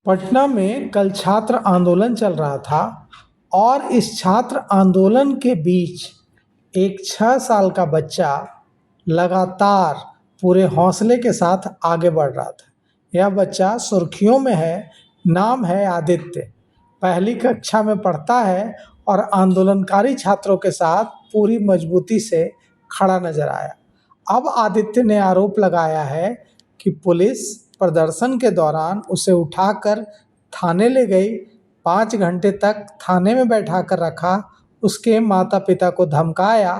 पटना में कल छात्र आंदोलन चल रहा था और इस छात्र आंदोलन के बीच एक 6 साल का बच्चा लगातार पूरे हौसले के साथ आगे बढ़ रहा था। यह बच्चा सुर्खियों में है, नाम है आदित्य। पहली कक्षा में पढ़ता है और आंदोलनकारी छात्रों के साथ पूरी मजबूती से खड़ा नजर आया। अब आदित्य ने आरोप लगाया है कि पुलिस प्रदर्शन के दौरान उसे उठाकर थाने ले गई, 5 घंटे तक थाने में बैठा कर रखा, उसके माता पिता को धमकाया,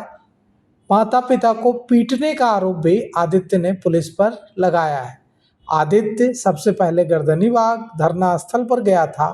माता पिता को पीटने का आरोप भी आदित्य ने पुलिस पर लगाया है। आदित्य सबसे पहले गर्दनीबाग धरना स्थल पर गया था।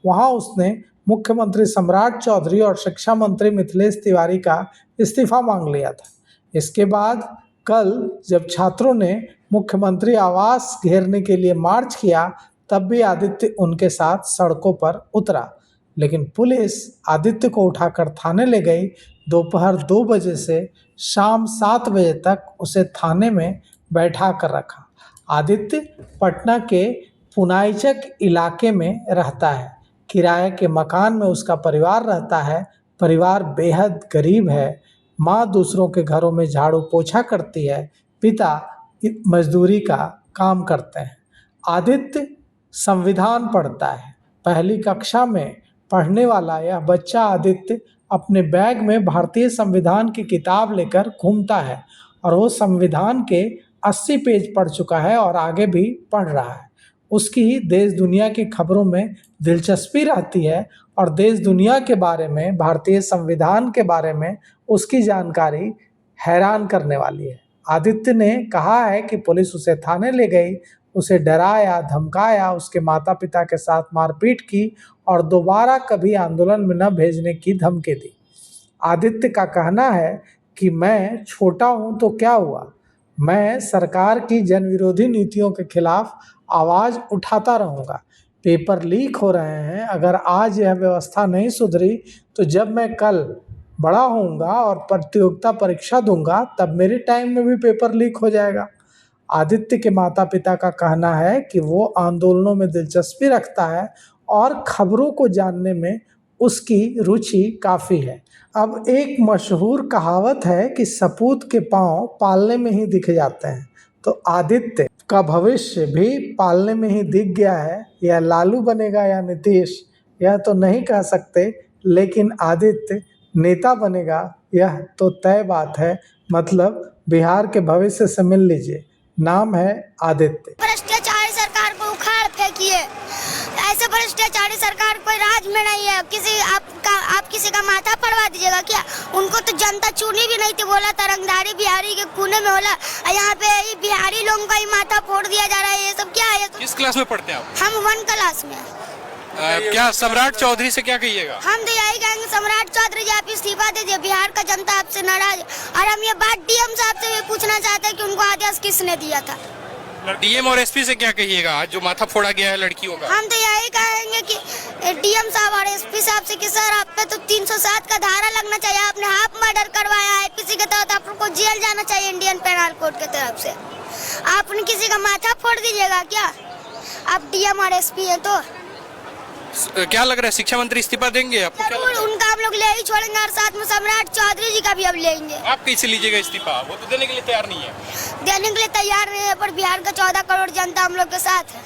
वहां उसने मुख्यमंत्री सम्राट चौधरी और शिक्षा मंत्री मिथिलेश तिवारी का इस्तीफा मांग लिया था। इसके बाद कल जब छात्रों ने मुख्यमंत्री आवास घेरने के लिए मार्च किया, तब भी आदित्य उनके साथ सड़कों पर उतरा, लेकिन पुलिस आदित्य को उठाकर थाने ले गई। दोपहर 2 बजे से शाम 7 बजे तक उसे थाने में बैठा कर रखा। आदित्य पटना के पुनाईचक इलाके में रहता है। किराए के मकान में उसका परिवार रहता है। परिवार बेहद गरीब है। माँ दूसरों के घरों में झाड़ू पोछा करती है, पिता मजदूरी का काम करते हैं। आदित्य संविधान पढ़ता है। पहली कक्षा में पढ़ने वाला यह बच्चा आदित्य अपने बैग में भारतीय संविधान की किताब लेकर घूमता है और वो संविधान के 80 पेज पढ़ चुका है और आगे भी पढ़ रहा है। उसकी देश दुनिया की खबरों में दिलचस्पी रहती है और देश दुनिया के बारे में, भारतीय संविधान के बारे में उसकी जानकारी हैरान करने वाली है। आदित्य ने कहा है कि पुलिस उसे थाने ले गई, उसे डराया, धमकाया, उसके माता पिता के साथ मारपीट की और दोबारा कभी आंदोलन में न भेजने की धमकी दी। आदित्य का कहना है कि मैं छोटा हूं तो क्या हुआ, मैं सरकार की जनविरोधी नीतियों के खिलाफ आवाज़ उठाता रहूँगा। पेपर लीक हो रहे हैं, अगर आज यह व्यवस्था नहीं सुधरी तो जब मैं कल बड़ा होऊंगा और प्रतियोगिता परीक्षा दूंगा तब मेरे टाइम में भी पेपर लीक हो जाएगा। आदित्य के माता पिता का कहना है कि वो आंदोलनों में दिलचस्पी रखता है और खबरों को जानने में उसकी रुचि काफ़ी है। अब एक मशहूर कहावत है कि सपूत के पाँव पालने में ही दिख जाते हैं, तो आदित्य का भविष्य भी पालने में ही दिख गया है। यह लालू बनेगा या नीतीश यह तो नहीं कह सकते, लेकिन आदित्य नेता बनेगा यह तो तय बात है। मतलब बिहार के भविष्य से मिल लीजिए। नाम है आदित्य। भ्रष्टाचारी सरकार को उखाड़ फेंकिए। ऐसे भ्रष्टाचारी सरकार कोई राज में नहीं है। आप किसी का माथा पड़वा दीजिएगा क्या? उनको तो जनता चुनी भी नहीं थी। बोला तरंगदारी बिहारी के खूने में होला, यहाँ पे बिहारी लोगों का ही माथा फोड़ दिया जा रहा है। ये सब क्या है? किस क्लास में पढ़ते हैं आप? हम 1 क्लास में। क्या सम्राट चौधरी से क्या कहिएगा? हम तो यही कहेंगे, सम्राट चौधरी जी आप इस्तीफा दीजिए। बिहार का जनता आपसे नाराज। और हम ये बात डीएम साहब से भी पूछना चाहते हैं कि उनको आदेश किसने दिया था। डीएम और एसपी से क्या कहिएगा आज जो माथा फोड़ा गया है लड़कियों का? हम तो यही कहेंगे कि डीएम साहब और एसपी साहब से कि सर आप पे तो 307 का धारा लगना चाहिए। आपने हाफ मर्डर करवाया है, किसी के तहत आपको जेल जाना चाहिए इंडियन पेनल कोड के तरफ से। आपने किसी का माथा फोड़ दीजिएगा क्या? आप डीएम और एसपी है तो क्या लग रहा है शिक्षा मंत्री इस्तीफा देंगे? आपको क्या लग रहा है? उनका हम लोग ले ही छोड़ेंगे और साथ में सम्राट चौधरी जी का भी अब लेंगे। आप कैसे लीजिएगा इस्तीफा? वो तो देने के लिए तैयार नहीं है। देने के लिए तैयार नहीं है, पर बिहार का 14 करोड़ जनता हम लोग के साथ है।